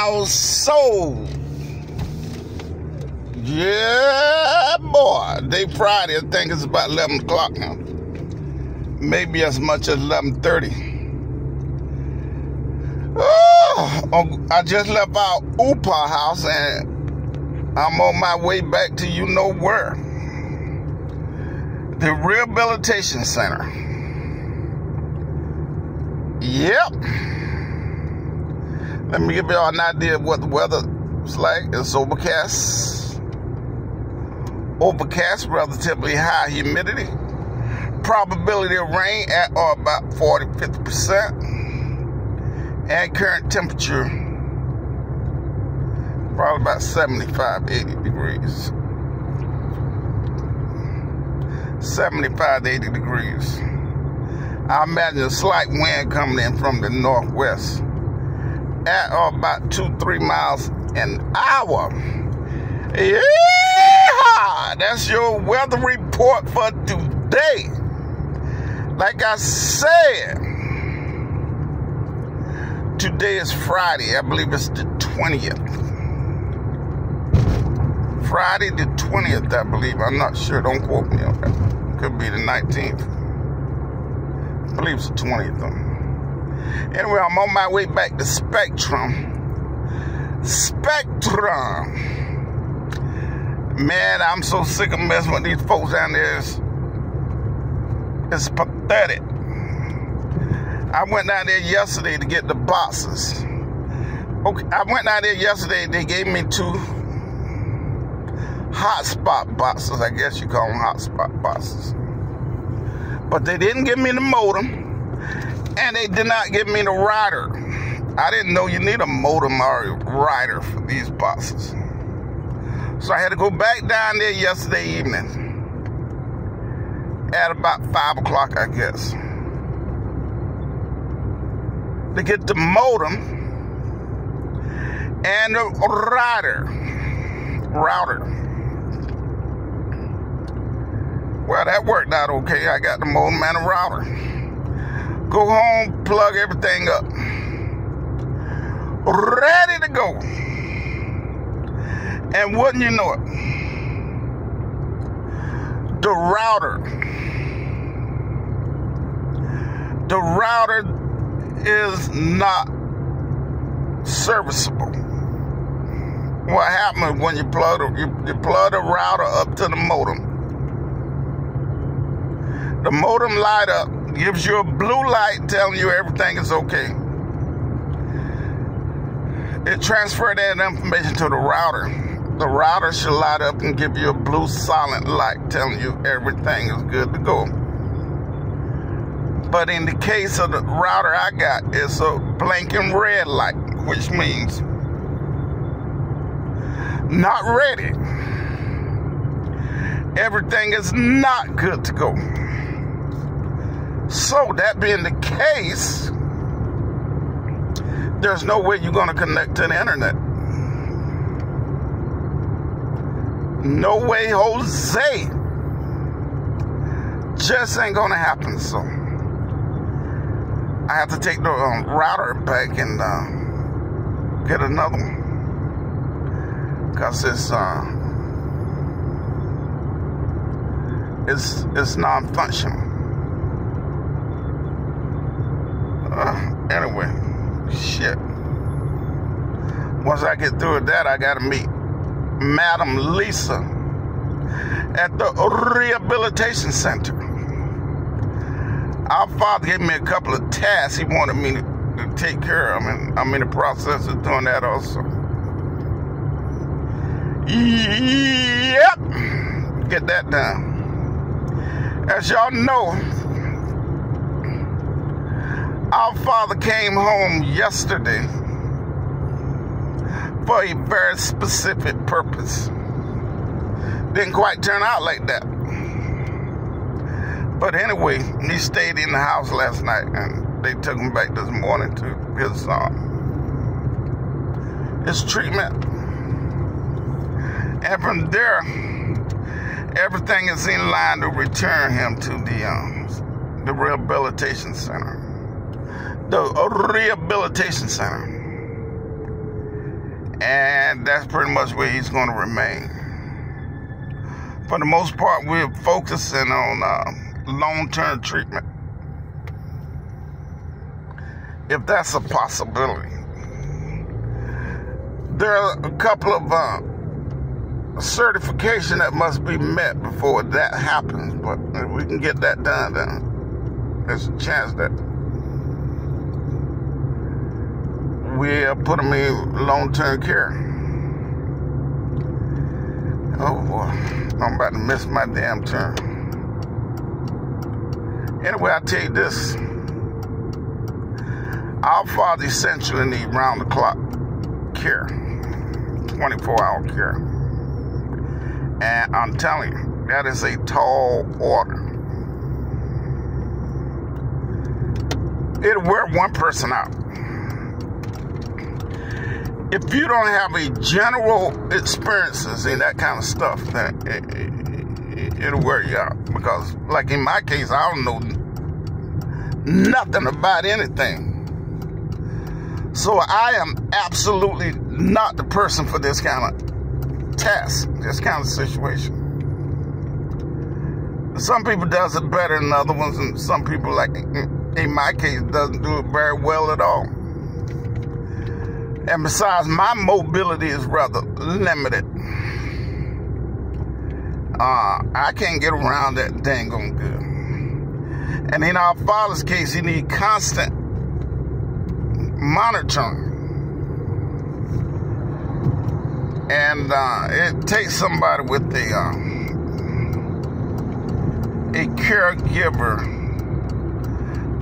our soul. Yeah, boy. Day Friday, I think it's about 11 o'clock now. Maybe as much as 11:30. Oh, I just left our Upa house and I'm on my way back to you know where. The Rehabilitation Center. Yep. Let me give you all an idea of what the weather's like. It's overcast. Overcast, relatively high humidity. Probability of rain at or about 40-50%. And current temperature, probably about 75-80 degrees. 75 to 80 degrees. I imagine a slight wind coming in from the northwest at or about 2-3 miles an hour. Yeah, that's your weather report for today. Like I said, today is Friday. I believe it's the 20th. Friday the 20th, I believe. I'm not sure. Don't quote me on that. Could be the 19th. I believe it's the 20th, though. Anyway, I'm on my way back to Spectrum. Spectrum. Man, I'm so sick of messing with these folks down there. It's pathetic. I went down there yesterday to get the boxes. Okay, I went down there yesterday. They gave me 2 hotspot boxes. I guess you call them hotspot boxes. But they didn't give me the modem. And they did not give me the router. I didn't know you need a modem or a router for these boxes. So I had to go back down there yesterday evening. At about 5 o'clock, I guess. To get the modem and the router. Well, that worked out okay. I got the modem and the router. Go home, plug everything up. Ready to go. And wouldn't you know it, the router is not serviceable. What happens when you plug the router up to the modem? The modem light up, gives you a blue light telling you everything is okay. It transfers that information to the router. The router should light up and give you a blue silent light telling you everything is good to go. But in the case of the router I got, it's a blinking red light, which means not ready. Everything is not good to go. So that being the case, there's no way you're going to connect to the internet. No way, Jose. Just ain't going to happen, so I have to take the router back and get another one. Because it's non-functional. Anyway, shit. Once I get through with that, I gotta meet Madam Lisa at the Rehabilitation Center. Our father gave me a couple of tasks he wanted me to take care of, and I'm in the process of doing that also. Yep, get that done. As y'all know, our father came home yesterday for a very specific purpose. Didn't quite turn out like that. But anyway, he stayed in the house last night and they took him back this morning to his treatment. And from there, everything is in line to return him to the Rehabilitation Center. The Rehabilitation Center. And that's pretty much where he's going to remain. For the most part, we're focusing on long-term treatment, if that's a possibility. There are a couple of certification that must be met before that happens, but if we can get that done, then there's a chance that we'll put them in long-term care. Oh boy, I'm about to miss my damn turn. Anyway, I'll tell you this. Our father essentially need round-the-clock care, 24-hour care. And I'm telling you, that is a tall order. It'll wear one person out. If you don't have a general experiences in that kind of stuff, then it'll wear you out. Because, like in my case, I don't know nothing about anything. So I am absolutely not the person for this kind of task, this kind of situation. Some people does it better than other ones, and some people, like in my case, doesn't do it very well at all. And besides, my mobility is rather limited. I can't get around that dang on good. And in our father's case, he need constant monitoring. And it takes somebody with a caregiver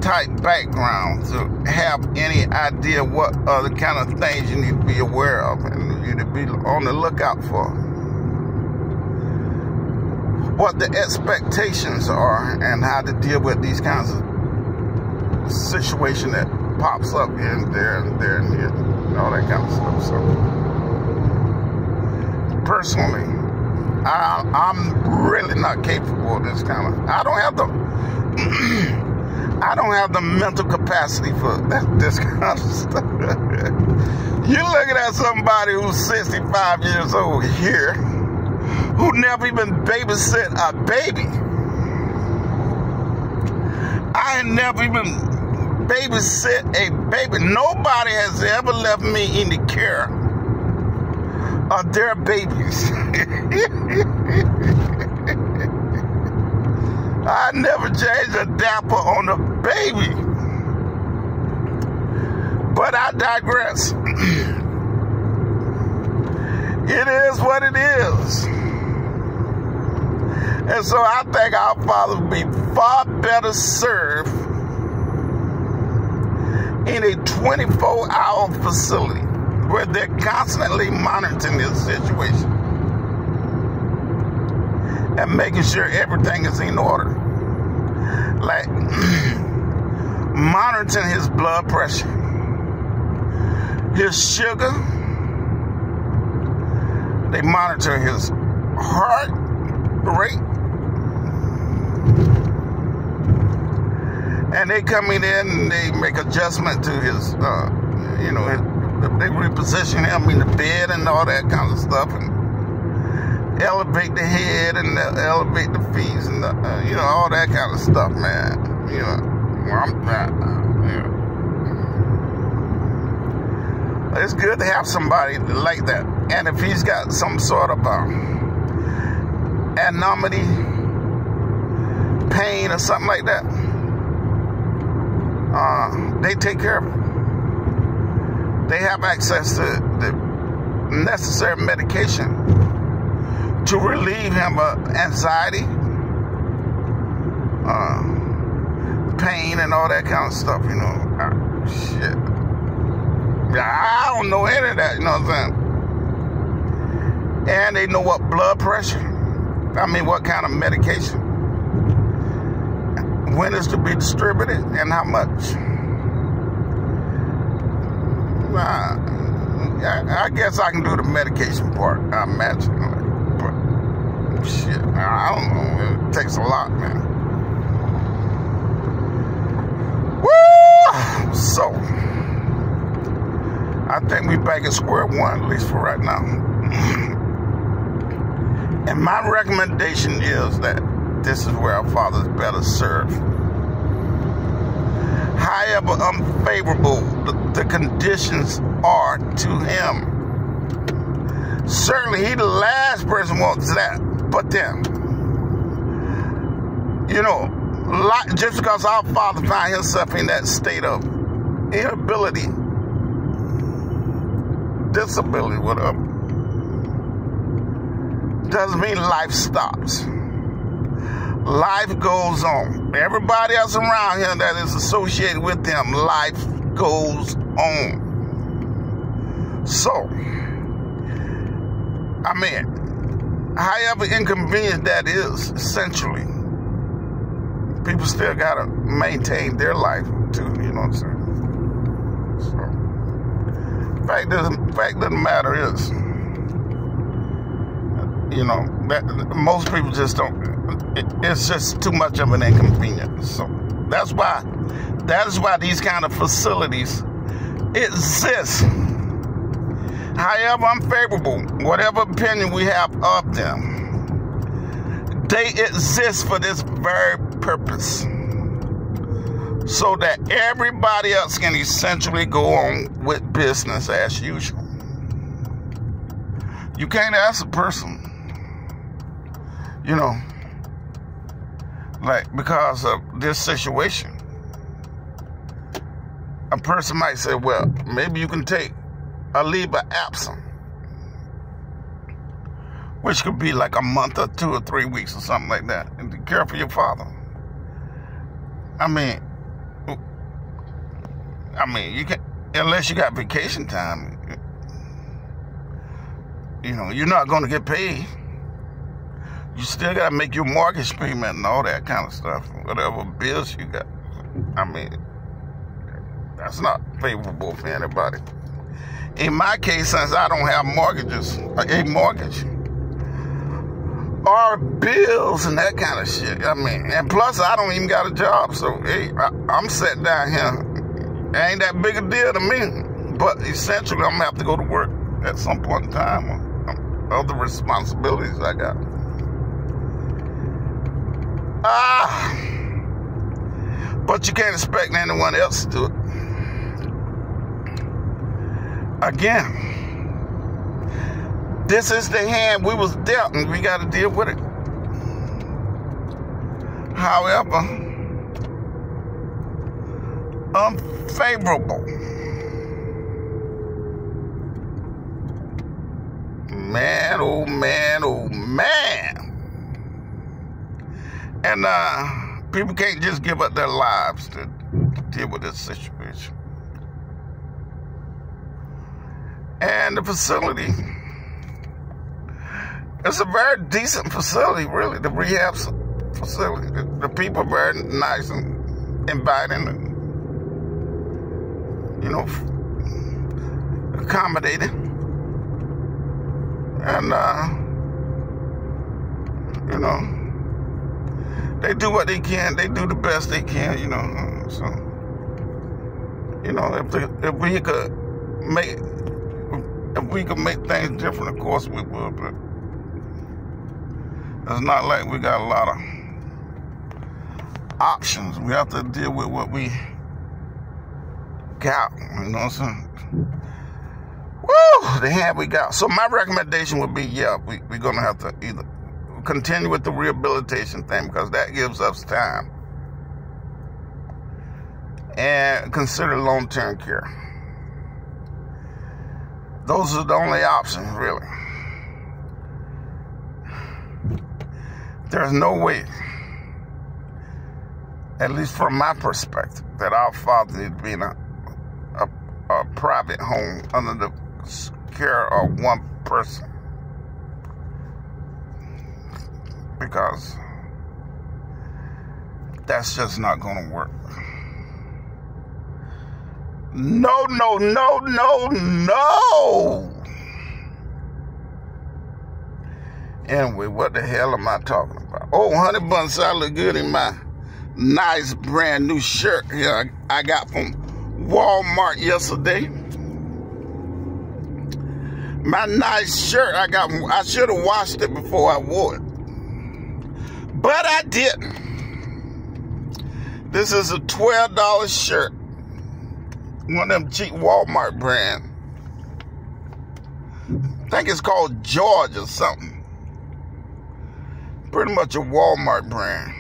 type background to have any idea what other kind of things you need to be aware of and you need to be on the lookout for. What the expectations are and how to deal with these kinds of situations that pops up here and there and there and here and all that kind of stuff. So personally, I'm really not capable of this kind of. I don't have the mental capacity for this kind of stuff. You're looking at somebody who's 65 years old here, who never even babysit a baby. I ain't never even babysit a baby. Nobody has ever left me in the care of their babies. I never changed a diaper on a baby. But I digress. It is what it is. And so I think our father would be far better served in a 24-hour facility where they're constantly monitoring this situation and making sure everything is in order. Like monitoring his blood pressure, his sugar. They monitor his heart rate. And they come in and they make adjustment to his, they reposition him in the bed and all that kind of stuff, and elevate the head and elevate the feet and all that kind of stuff, man. It's good to have somebody like that. And if he's got some sort of anomaly, pain or something like that, they take care of it. They have access to the necessary medication to relieve him of anxiety, pain, and all that kind of stuff, shit. I don't know any of that, you know what I'm saying? And they know what blood pressure, what kind of medication, when it's to be distributed, and how much. I guess I can do the medication part, I imagine. But, shit, I don't know. It takes a lot, man. Woo! So, I I think we back at square one, at least for right now. And my recommendation is that this is where our Father's better served. However unfavorable the conditions are to him, certainly he the last person wants that. But then, you know, just because our Father found himself in that state of inability, disability, whatever, doesn't mean life stops. Life goes on. Everybody else around him that is associated with him, life goes on. So, I mean, however inconvenient that is, essentially, people still gotta maintain their life too, you know what I'm saying? So, fact of the matter is, you know, that most people just don't, it's just too much of an inconvenience. So that is why these kind of facilities exist. However unfavorable, whatever opinion we have of them, they exist for this very purpose, so that everybody else can essentially go on with business as usual. You can't ask a person, you know, like, because of this situation, a person might say, well, maybe you can take a leave of absence, which could be like a month or 2 or 3 weeks or something like that, and to care for your father. I mean, you can, unless you got vacation time, you know, you're not going to get paid. You still got to make your mortgage payment and all that kind of stuff, whatever bills you got. I mean, that's not favorable for anybody. In my case, since I don't have mortgages, a mortgage, or bills and that kind of shit, I mean, and plus I don't even got a job, so hey, I'm sitting down here. It ain't that big a deal to me, but essentially I'm gonna have to go to work at some point in time. Other responsibilities I got. But you can't expect anyone else to do it. Again, this is the hand we was dealt, and we got to deal with it. However, unfavorable. Man, oh man, oh man. And people can't just give up their lives to deal with this situation. And the facility, it's a very decent facility, really, the rehab facility. The people are very nice and inviting and, you know, accommodating. And, you know, they do what they can. They do the best they can, you know. So, you know, if we could make things different, of course we would. But it's not like we got a lot of options. We have to deal with what we got. You know what I'm saying? Woo! The hand we got. So my recommendation would be, yeah, we're gonna have to either continue with the rehabilitation thing, because that gives us time, and consider long-term care. Those are the only options, really. There's no way, at least from my perspective, that our father needs to be in a private home under the care of one person. Because that's just not going to work. No, no, no, no, no. Anyway, what the hell am I talking about? Oh, honey buns, I look good in my nice brand new shirt here I got from Walmart yesterday. My nice shirt, I should have washed it before I wore it. But I didn't. This is a $12 shirt. One of them cheap Walmart brand. I think it's called George or something. Pretty much a Walmart brand.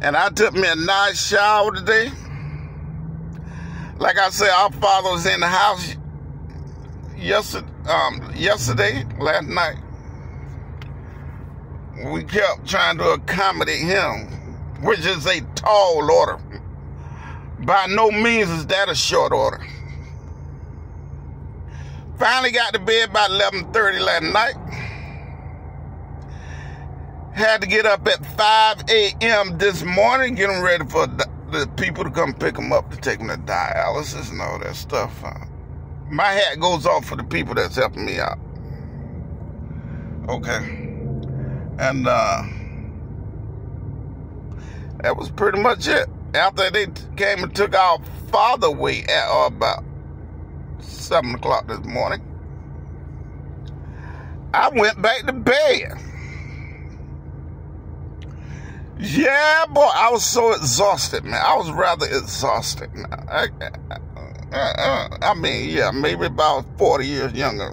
And I took me a nice shower today. Like I said, our father was in the house yesterday, last night. We kept trying to accommodate him, which is a tall order. By no means is that a short order. Finally got to bed about 11:30 last night. Had to get up at 5 a.m. this morning, getting ready for the people to come pick them up to take them to dialysis and all that stuff. My hat goes off for the people that's helping me out. Okay. And that was pretty much it. After they came and took our father away at about 7 o'clock this morning, I went back to bed. Yeah, boy, I was so exhausted, man. I was rather exhausted. I mean, yeah, maybe about 40 years younger.